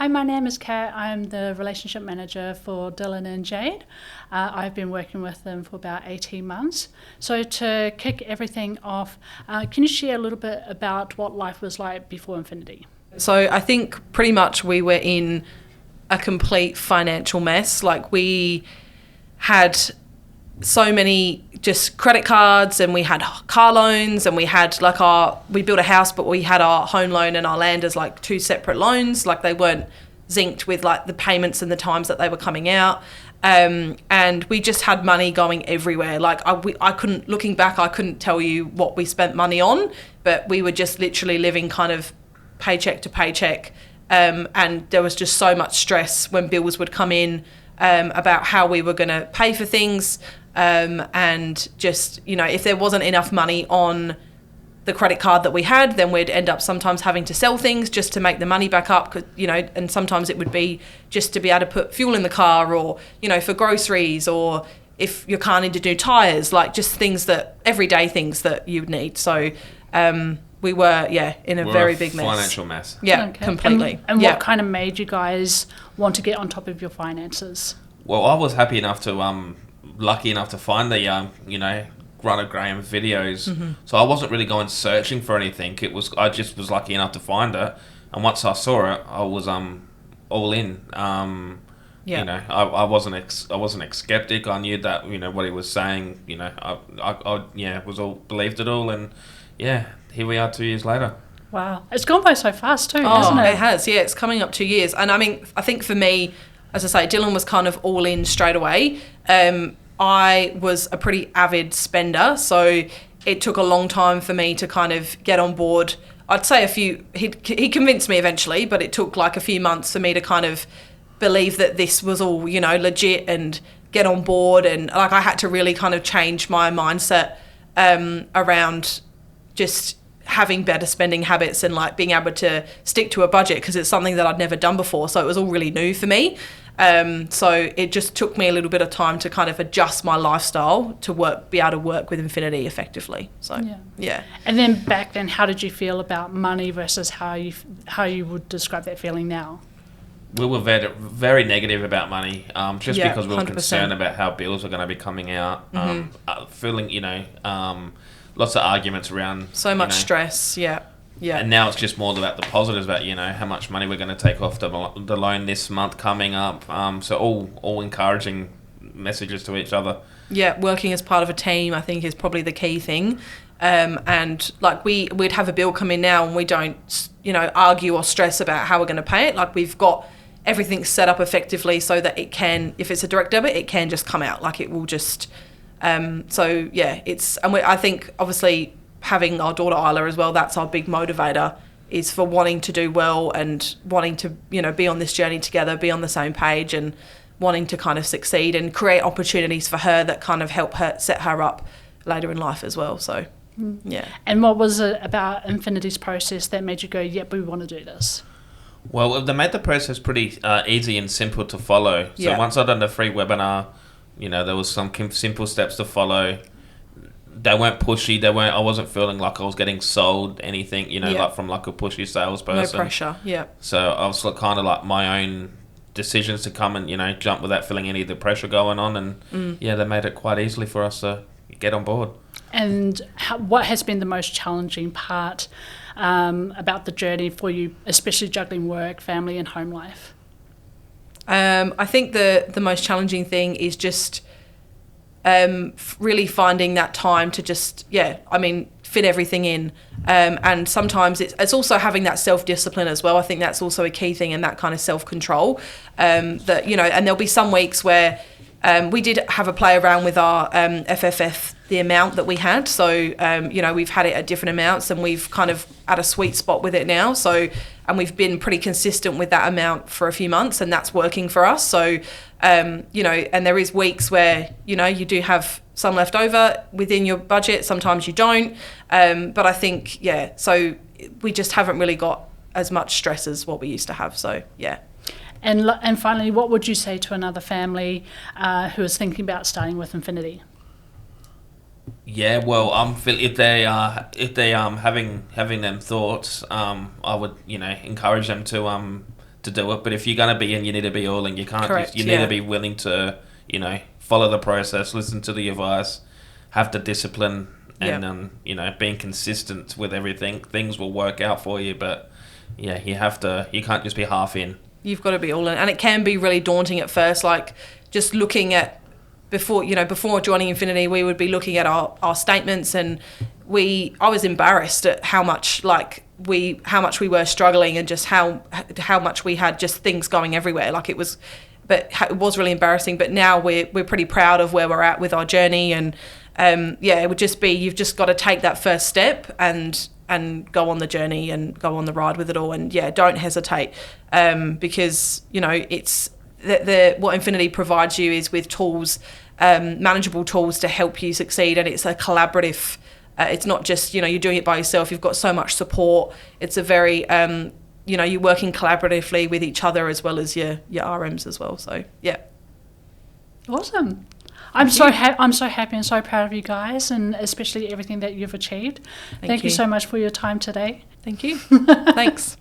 Hi, my name is Kat. I'm the relationship manager for Dylan and Jade. I've been working with them for about 18 months. So to kick everything off, can you share a little bit about what life was like before Infinity? So I think pretty much we were in a complete financial mess. Like, we had so many just credit cards, and we had car loans, and we had we built a house, but we had our home loan and our land as like two separate loans. Like, they weren't synced with like the payments and the times that they were coming out. And we just had money going everywhere. Like, I couldn't, looking back, I couldn't tell you what we spent money on, but we were just literally living kind of paycheck to paycheck. And there was just so much stress when bills would come in, about how we were going to pay for things. And just, if there wasn't enough money on the credit card that we had, then we'd end up sometimes having to sell things just to make the money back up, and sometimes it would be just to be able to put fuel in the car, or, for groceries, or if your car needed new tyres, like just everyday things that you'd need. So, we were, in a very big mess. Financial mess. Yeah, Okay. completely. And what kind of made you guys want to get on top of your finances? Well, I was lucky enough to find the, Grant Graham videos. Mm-hmm. So I wasn't really going searching for anything. I just was lucky enough to find it. And once I saw it, I was all in. I wasn't a skeptic. I knew that, what he was saying, I was all, believed it all. And here we are 2 years later. Wow. It's gone by so fast too, Oh, hasn't it? it has. Yeah, it's coming up 2 years. And I mean, I think for me, as I say, Dylan was kind of all in straight away. I was a pretty avid spender, so it took a long time for me to kind of get on board. I'd say he convinced me eventually, but it took like a few months for me to kind of believe that this was all, legit, and get on board. And like, I had to really kind of change my mindset around just having better spending habits, and like being able to stick to a budget, because it's something that I'd never done before. So it was all really new for me. So it just took me a little bit of time to kind of adjust my lifestyle to be able to work with Infinity effectively. So, yeah. And then back then, how did you feel about money versus how you would describe that feeling now? We were very, very negative about money, because we were 100%. concerned about how bills were going to be coming out. Feeling, lots of arguments around. So much stress, yeah. And now it's just more about the positives, about, how much money we're going to take off the loan this month coming up. So all encouraging messages to each other. Yeah, working as part of a team, I think, is probably the key thing. And like we'd have a bill come in now, and we don't, argue or stress about how we're going to pay it. Like, we've got everything set up effectively so that it can, if it's a direct debit, it can just come out. Like, it will just... I think obviously having our daughter Isla as well, that's our big motivator, is for wanting to do well and wanting to, be on this journey together, be on the same page, and wanting to kind of succeed and create opportunities for her that kind of help her set her up later in life as well. So, yeah. And what was it about Infinity's process that made you go, yep, we want to do this? Well, they made the process pretty easy and simple to follow. So once I'd done the free webinar, there was some simple steps to follow. They weren't pushy. I wasn't feeling like I was getting sold anything, like from like a pushy salesperson. No pressure, yeah. So I was kind of like my own decisions to come and, jump without feeling any of the pressure going on. And they made it quite easily for us to get on board. And what has been the most challenging part about the journey for you, especially juggling work, family and home life? I think the most challenging thing is just really finding that time to just, fit everything in. And sometimes it's also having that self-discipline as well. I think that's also a key thing, and that kind of self-control. And there'll be some weeks where we did have a play around with our FFF, the amount that we had. So, we've had it at different amounts, and we've kind of at a sweet spot with it now. So, and we've been pretty consistent with that amount for a few months, and that's working for us. So, and there is weeks where, you do have some left over within your budget. Sometimes you don't. But I think, so we just haven't really got as much stress as what we used to have. So, yeah. And finally, what would you say to another family who is thinking about starting with Infinity? Yeah, well, if they having them thoughts, I would encourage them to to do it. But if you're going to be in, you need to be all in. You can't. Correct, You need to be willing to, you know, follow the process, listen to the advice, have the discipline, and you know, being consistent with everything. Things will work out for you. But yeah, you have to. You can't just be half in. You've got to be all in, and it can be really daunting at first. Like just looking at before joining Infinity, we would be looking at our statements, and I was embarrassed at how much we were struggling, and just how much we had just things going everywhere. Like it was really embarrassing. But now we're pretty proud of where we're at with our journey, and it would just be, you've just got to take that first step and go on the journey and go on the ride with it all. And don't hesitate, because you know it's what Infinity provides you is with tools, manageable tools to help you succeed, and it's a collaborative. It's not just, you're doing it by yourself. You've got so much support. It's a very, you're working collaboratively with each other as well as your RMs as well. So, yeah. Awesome. I'm so happy and so proud of you guys, and especially everything that you've achieved. Thank you so much for your time today. Thank you. Thanks.